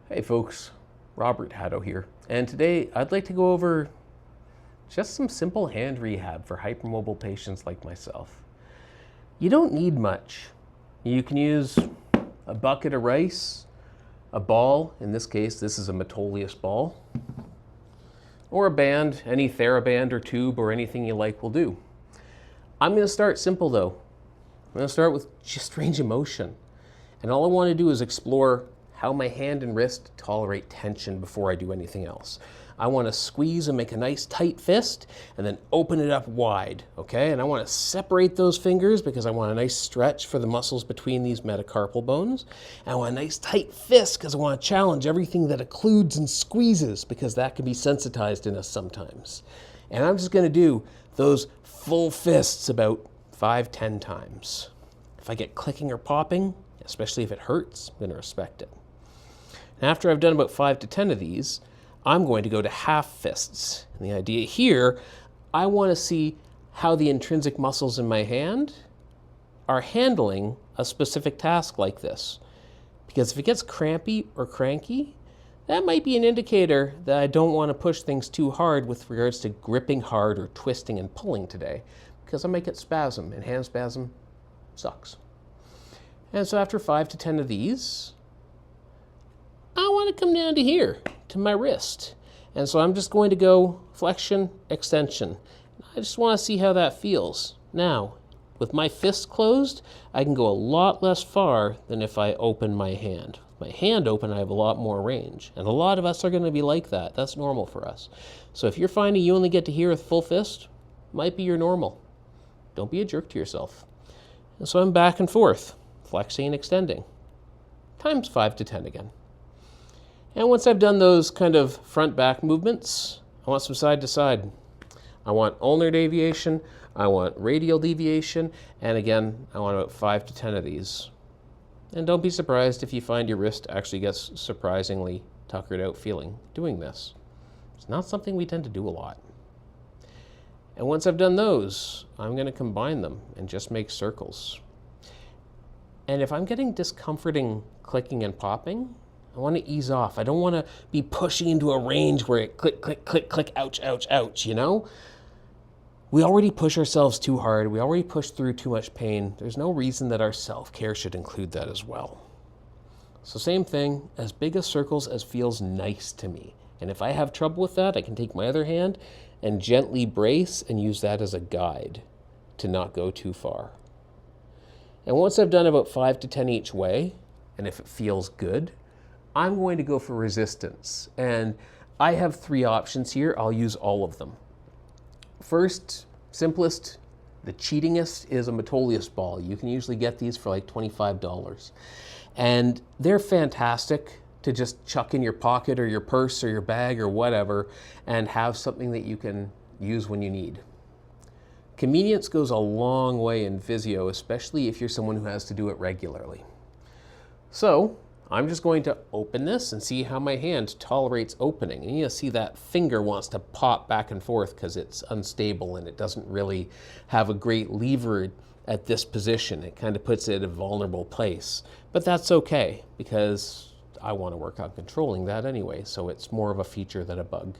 Hey folks, Robert Haddo here, and today I'd like to go over just some simple hand rehab for hypermobile patients like myself. You don't need much. You can use a bucket of rice, a ball, in this case this is a metolius ball, or a band, any TheraBand or tube or anything you like will do. I'm going to start simple though. I'm going to start with just range of motion, and all I want to do is explore how my hand and wrist tolerate tension before I do anything else. I want to squeeze and make a nice tight fist and then open it up wide, okay? And I want to separate those fingers because I want a nice stretch for the muscles between these metacarpal bones. And I want a nice tight fist because I want to challenge everything that occludes and squeezes because that can be sensitized in us sometimes. And I'm just going to do those full fists about 5-10 times. If I get clicking or popping, especially if it hurts, I'm going to respect it. And after I've done about 5 to 10 of these, I'm going to go to half fists. And the idea here, I want to see how the intrinsic muscles in my hand are handling a specific task like this. Because if it gets crampy or cranky, that might be an indicator that I don't want to push things too hard with regards to gripping hard or twisting and pulling today, because I might get spasm, and hand spasm sucks. And so after 5 to 10 of these, I want to come down to here, to my wrist. And so I'm just going to go flexion, extension. I just want to see how that feels. Now, with my fist closed, I can go a lot less far than if I open my hand. With my hand open, I have a lot more range. And a lot of us are going to be like that. That's normal for us. So if you're finding you only get to here with full fist, might be your normal. Don't be a jerk to yourself. And so I'm back and forth, flexing and extending, times 5 to 10 again. And once I've done those kind of front-back movements, I want some side-to-side. I want ulnar deviation, I want radial deviation, and again, I want about 5 to 10 of these. And don't be surprised if you find your wrist actually gets surprisingly tuckered out feeling doing this. It's not something we tend to do a lot. And once I've done those, I'm going to combine them and just make circles. And if I'm getting discomforting clicking and popping, I want to ease off. I don't want to be pushing into a range where it click, click, click, click, ouch, ouch, ouch, you know? We already push ourselves too hard. We already push through too much pain. There's no reason that our self-care should include that as well. So same thing, as big as circles as feels nice to me. And if I have trouble with that, I can take my other hand and gently brace and use that as a guide to not go too far. And once I've done about 5 to 10 each way, and if it feels good, I'm going to go for resistance. And I have 3 options here. I'll use all of them. First, simplest, the cheatingest is a metolius ball. You can usually get these for like $25. And they're fantastic to just chuck in your pocket or your purse or your bag or whatever and have something that you can use when you need. Convenience goes a long way in physio, especially if you're someone who has to do it regularly. So I'm just going to open this and see how my hand tolerates opening. And you'll see that finger wants to pop back and forth because it's unstable and it doesn't really have a great lever at this position. It kind of puts it in a vulnerable place. But that's okay because I want to work on controlling that anyway, so it's more of a feature than a bug.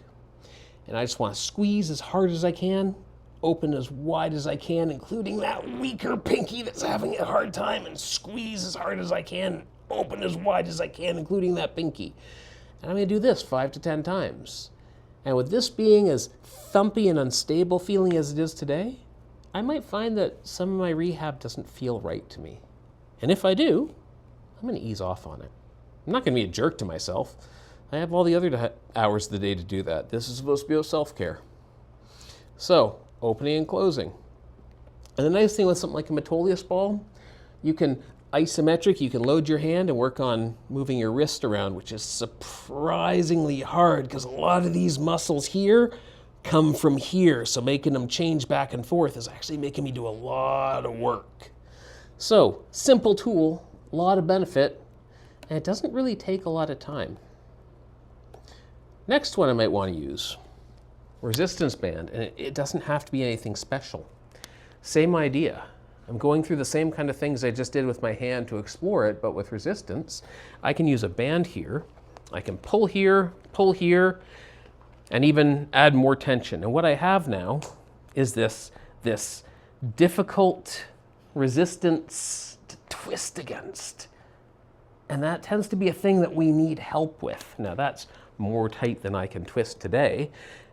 And I just want to squeeze as hard as I can, open as wide as I can, including that weaker pinky that's having a hard time, and squeeze as hard as I can, open as wide as I can, including that pinky. And I'm going to do this 5 to 10 times. And with this being as thumpy and unstable feeling as it is today, I might find that some of my rehab doesn't feel right to me. And if I do, I'm going to ease off on it. I'm not going to be a jerk to myself. I have all the other hours of the day to do that. This is supposed to be about self-care. So, opening and closing. And the nice thing with something like a metolius ball, you can isometric, you can load your hand and work on moving your wrist around, which is surprisingly hard because a lot of these muscles here come from here. So making them change back and forth is actually making me do a lot of work. So, simple tool, a lot of benefit, and it doesn't really take a lot of time. Next one I might want to use, resistance band, and it doesn't have to be anything special. Same idea. I'm going through the same kind of things I just did with my hand to explore it, but with resistance. I can use a band here, I can pull here, and even add more tension. And what I have now is this difficult resistance to twist against. And that tends to be a thing that we need help with. Now that's more tight than I can twist today.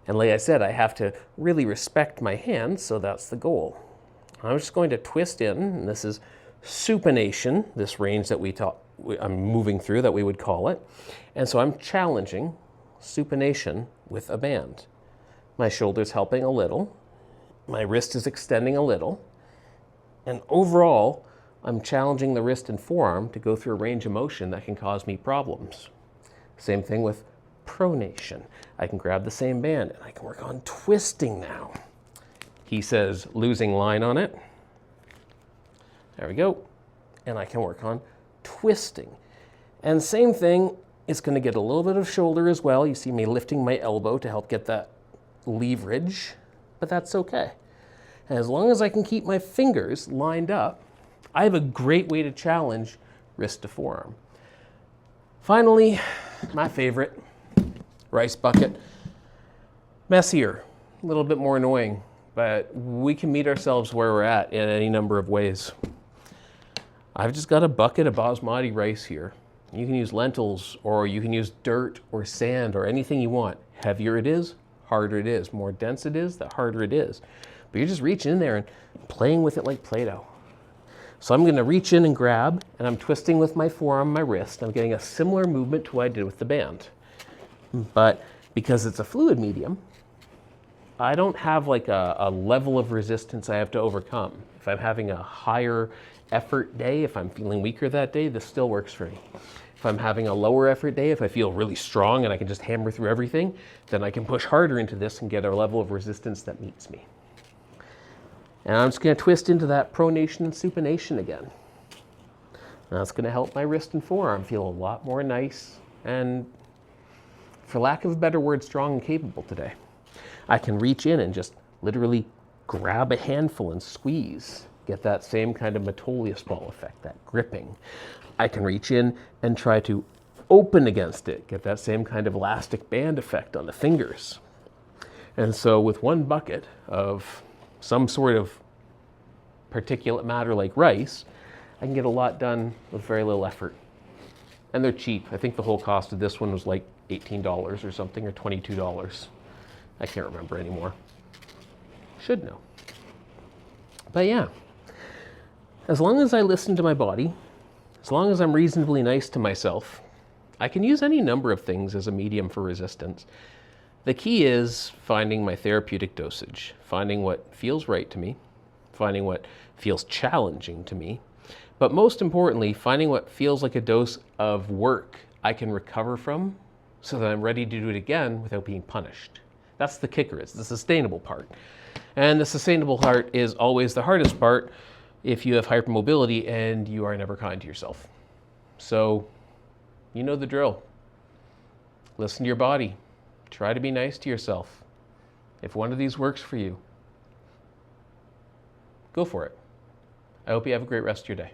And like I said, I have to really respect my hands, so that's the goal. I'm just going to twist in, and this is supination, this range that I'm moving through, that we would call it. And so I'm challenging supination with a band. My shoulder's helping a little, my wrist is extending a little, and overall, I'm challenging the wrist and forearm to go through a range of motion that can cause me problems. Same thing with pronation. I can grab the same band and I can work on twisting now. He says losing line on it. There we go. And I can work on twisting. And same thing, it's going to get a little bit of shoulder as well. You see me lifting my elbow to help get that leverage, but that's okay. And as long as I can keep my fingers lined up, I have a great way to challenge wrist to forearm. Finally, my favorite, rice bucket. Messier, a little bit more annoying, but we can meet ourselves where we're at in any number of ways. I've just got a bucket of basmati rice here. You can use lentils, or you can use dirt or sand or anything you want. Heavier it is, harder it is. More dense it is, the harder it is. But you're just reaching in there and playing with it like Play-Doh. So I'm going to reach in and grab, and I'm twisting with my forearm, my wrist. I'm getting a similar movement to what I did with the band. But because it's a fluid medium, I don't have like a level of resistance I have to overcome. If I'm having a higher effort day, if I'm feeling weaker that day, this still works for me. If I'm having a lower effort day, if I feel really strong and I can just hammer through everything, then I can push harder into this and get a level of resistance that meets me. And I'm just going to twist into that pronation and supination again. Now that's going to help my wrist and forearm feel a lot more nice and, for lack of a better word, strong and capable today. I can reach in and just literally grab a handful and squeeze. Get that same kind of metolius ball effect, that gripping. I can reach in and try to open against it. Get that same kind of elastic band effect on the fingers. And so with one bucket of some sort of particulate matter like rice, I can get a lot done with very little effort. And they're cheap. I think the whole cost of this one was like $18 or something, or $22. I can't remember anymore. Should know. But yeah, as long as I listen to my body, as long as I'm reasonably nice to myself, I can use any number of things as a medium for resistance. The key is finding my therapeutic dosage, finding what feels right to me, finding what feels challenging to me, but most importantly, finding what feels like a dose of work I can recover from so that I'm ready to do it again without being punished. That's the kicker, it's the sustainable part. And the sustainable part is always the hardest part if you have hypermobility and you are never kind to yourself. So, you know the drill. Listen to your body. Try to be nice to yourself. If one of these works for you, go for it. I hope you have a great rest of your day.